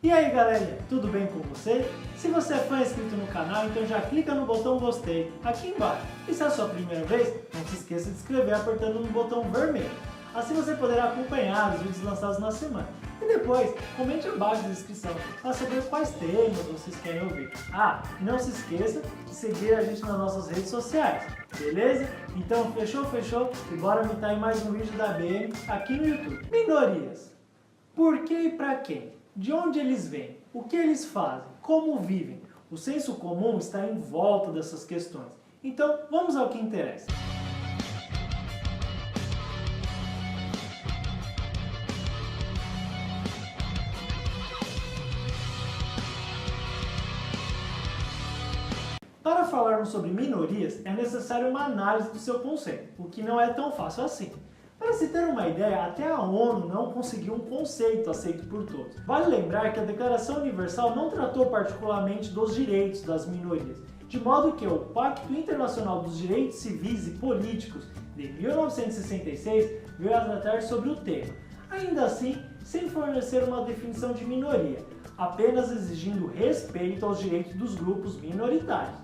E aí galerinha, tudo bem com você? Se você é fã inscrito no canal, então já clica no botão gostei aqui embaixo. E se é a sua primeira vez, não se esqueça de se inscrever apertando no botão vermelho. Assim você poderá acompanhar os vídeos lançados na semana. E depois, comente abaixo na descrição para saber quais temas vocês querem ouvir. Ah, e não se esqueça de seguir a gente nas nossas redes sociais, beleza? Então fechou? E bora mitar em mais um vídeo da BM aqui no YouTube. Minorias. Por que e para quem? De onde eles vêm? O que eles fazem? Como vivem? O senso comum está em volta dessas questões. Então, vamos ao que interessa. Para falarmos sobre minorias, é necessário uma análise do seu conceito, o que não é tão fácil assim. Para se ter uma ideia, até a ONU não conseguiu um conceito aceito por todos. Vale lembrar que a Declaração Universal não tratou particularmente dos direitos das minorias, de modo que o Pacto Internacional dos Direitos Civis e Políticos de 1966 veio a tratar sobre o tema, ainda assim sem fornecer uma definição de minoria, apenas exigindo respeito aos direitos dos grupos minoritários.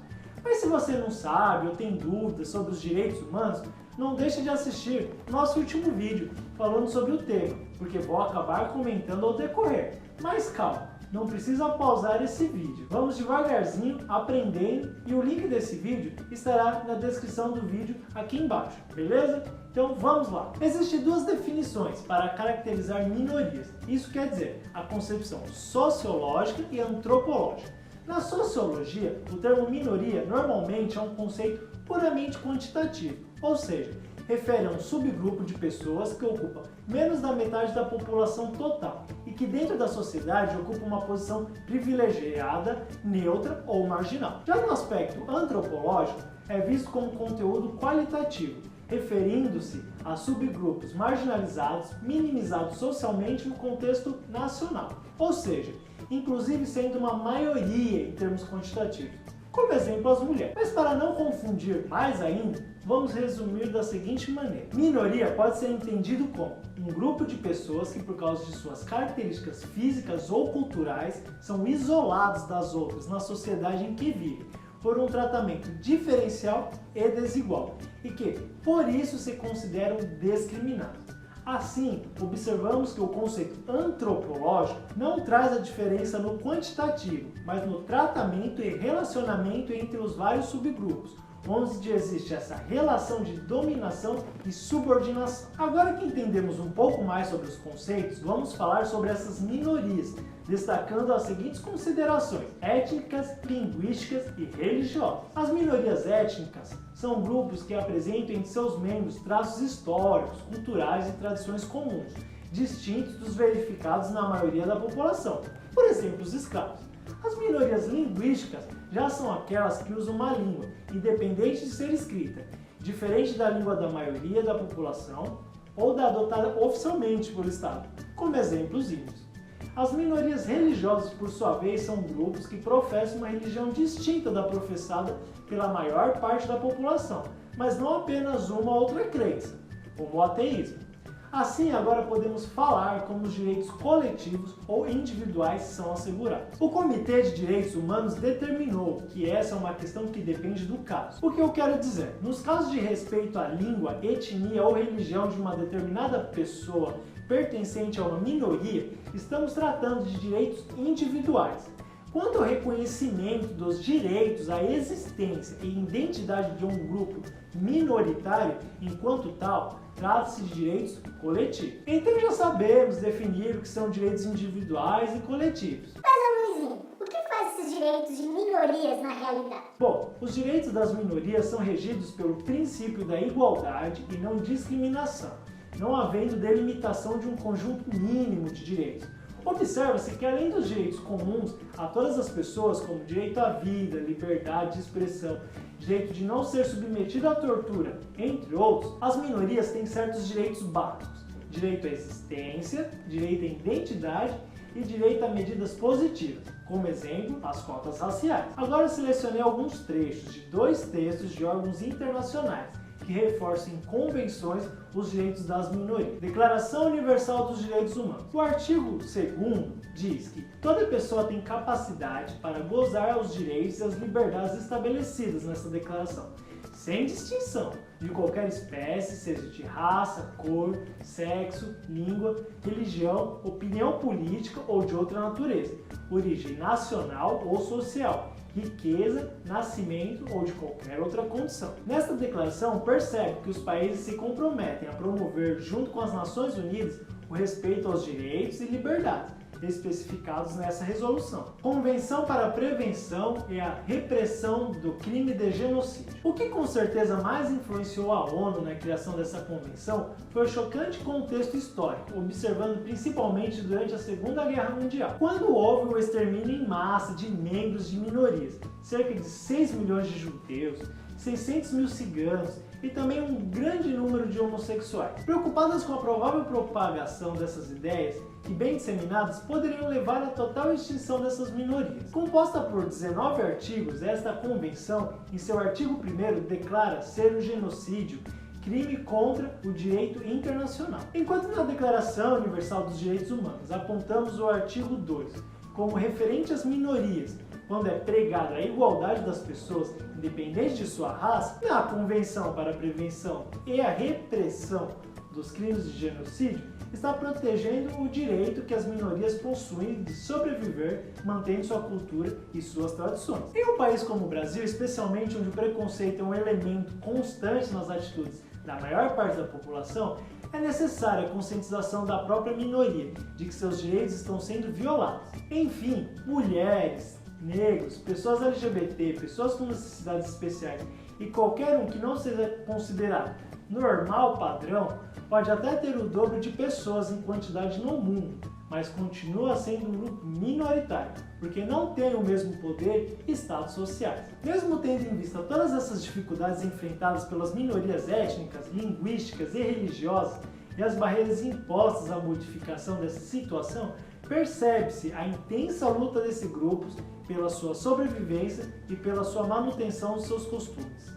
Mas se você não sabe ou tem dúvidas sobre os direitos humanos, não deixe de assistir nosso último vídeo falando sobre o tema, porque vou acabar comentando ao decorrer. Mas calma, não precisa pausar esse vídeo. Vamos devagarzinho, aprendendo, e o link desse vídeo estará na descrição do vídeo aqui embaixo, beleza? Então vamos lá. Existem duas definições para caracterizar minorias. Isso quer dizer a concepção sociológica e antropológica. Na sociologia, o termo minoria normalmente é um conceito puramente quantitativo, ou seja, refere a um subgrupo de pessoas que ocupa menos da metade da população total e que dentro da sociedade ocupa uma posição privilegiada, neutra ou marginal. Já no aspecto antropológico, é visto como conteúdo qualitativo, referindo-se a subgrupos marginalizados, minimizados socialmente no contexto nacional, ou seja, inclusive sendo uma maioria em termos quantitativos. Como exemplo, as mulheres. Mas para não confundir mais ainda, vamos resumir da seguinte maneira. Minoria pode ser entendido como um grupo de pessoas que, por causa de suas características físicas ou culturais, são isolados das outras na sociedade em que vivem, por um tratamento diferencial e desigual, e que, por isso, se consideram discriminados. Assim, observamos que o conceito antropológico não traz a diferença no quantitativo, mas no tratamento e relacionamento entre os vários subgrupos, onde existe essa relação de dominação e subordinação. Agora que entendemos um pouco mais sobre os conceitos, vamos falar sobre essas minorias, destacando as seguintes considerações: étnicas, linguísticas e religiosas. As minorias étnicas são grupos que apresentam em seus membros traços históricos, culturais e tradições comuns, distintos dos verificados na maioria da população, por exemplo, os escravos. As minorias linguísticas já são aquelas que usam uma língua, independente de ser escrita, diferente da língua da maioria da população ou da adotada oficialmente pelo Estado, como exemplo os índios. As minorias religiosas, por sua vez, são grupos que professam uma religião distinta da professada pela maior parte da população, mas não apenas uma ou outra crença, como o ateísmo. Assim, agora podemos falar como os direitos coletivos ou individuais são assegurados. O Comitê de Direitos Humanos determinou que essa é uma questão que depende do caso. O que eu quero dizer? Nos casos de respeito à língua, etnia ou religião de uma determinada pessoa pertencente a uma minoria, estamos tratando de direitos individuais. Quanto ao reconhecimento dos direitos à existência e identidade de um grupo minoritário, enquanto tal, trata-se de direitos coletivos. Então já sabemos definir o que são direitos individuais e coletivos. Mas, Luizinho, o que faz esses direitos de minorias na realidade? Bom, os direitos das minorias são regidos pelo princípio da igualdade e não discriminação, não havendo delimitação de um conjunto mínimo de direitos. Observa-se que além dos direitos comuns a todas as pessoas, como direito à vida, liberdade de expressão, direito de não ser submetido à tortura, entre outros, as minorias têm certos direitos básicos: direito à existência, direito à identidade e direito a medidas positivas, como exemplo, as cotas raciais. Agora selecionei alguns trechos de dois textos de órgãos internacionais que que reforçam em convenções os direitos das minorias. Declaração Universal dos Direitos Humanos. O artigo 2º diz que toda pessoa tem capacidade para gozar os direitos e as liberdades estabelecidas nessa declaração, sem distinção de qualquer espécie, seja de raça, cor, sexo, língua, religião, opinião política ou de outra natureza, origem nacional ou social, riqueza, nascimento ou de qualquer outra condição. Nesta declaração, percebe que os países se comprometem a promover, junto com as Nações Unidas, o respeito aos direitos e liberdades especificados nessa resolução. Convenção para a Prevenção e a Repressão do Crime de Genocídio. O que com certeza mais influenciou a ONU na criação dessa convenção foi o chocante contexto histórico, observando principalmente durante a Segunda Guerra Mundial, quando houve o extermínio em massa de membros de minorias, cerca de 6 milhões de judeus, 600 mil ciganos e também um grande número de homossexuais. Preocupadas com a provável propagação dessas ideias, que bem disseminadas poderiam levar à total extinção dessas minorias. Composta por 19 artigos, esta convenção, em seu artigo 1º, declara ser o genocídio crime contra o direito internacional. Enquanto na Declaração Universal dos Direitos Humanos apontamos o artigo 2 como referente às minorias, quando é pregada a igualdade das pessoas, independente de sua raça, na Convenção para a Prevenção e a Repressão dos Crimes de Genocídio, está protegendo o direito que as minorias possuem de sobreviver, mantendo sua cultura e suas tradições. Em um país como o Brasil, especialmente onde o preconceito é um elemento constante nas atitudes da maior parte da população, é necessária a conscientização da própria minoria de que seus direitos estão sendo violados. Enfim, mulheres, negros, pessoas LGBT, pessoas com necessidades especiais e qualquer um que não seja considerado normal padrão pode até ter o dobro de pessoas em quantidade no mundo, mas continua sendo um grupo minoritário, porque não tem o mesmo poder e status sociais. Mesmo tendo em vista todas essas dificuldades enfrentadas pelas minorias étnicas, linguísticas e religiosas e as barreiras impostas à modificação dessa situação, percebe-se a intensa luta desses grupos pela sua sobrevivência e pela sua manutenção de seus costumes.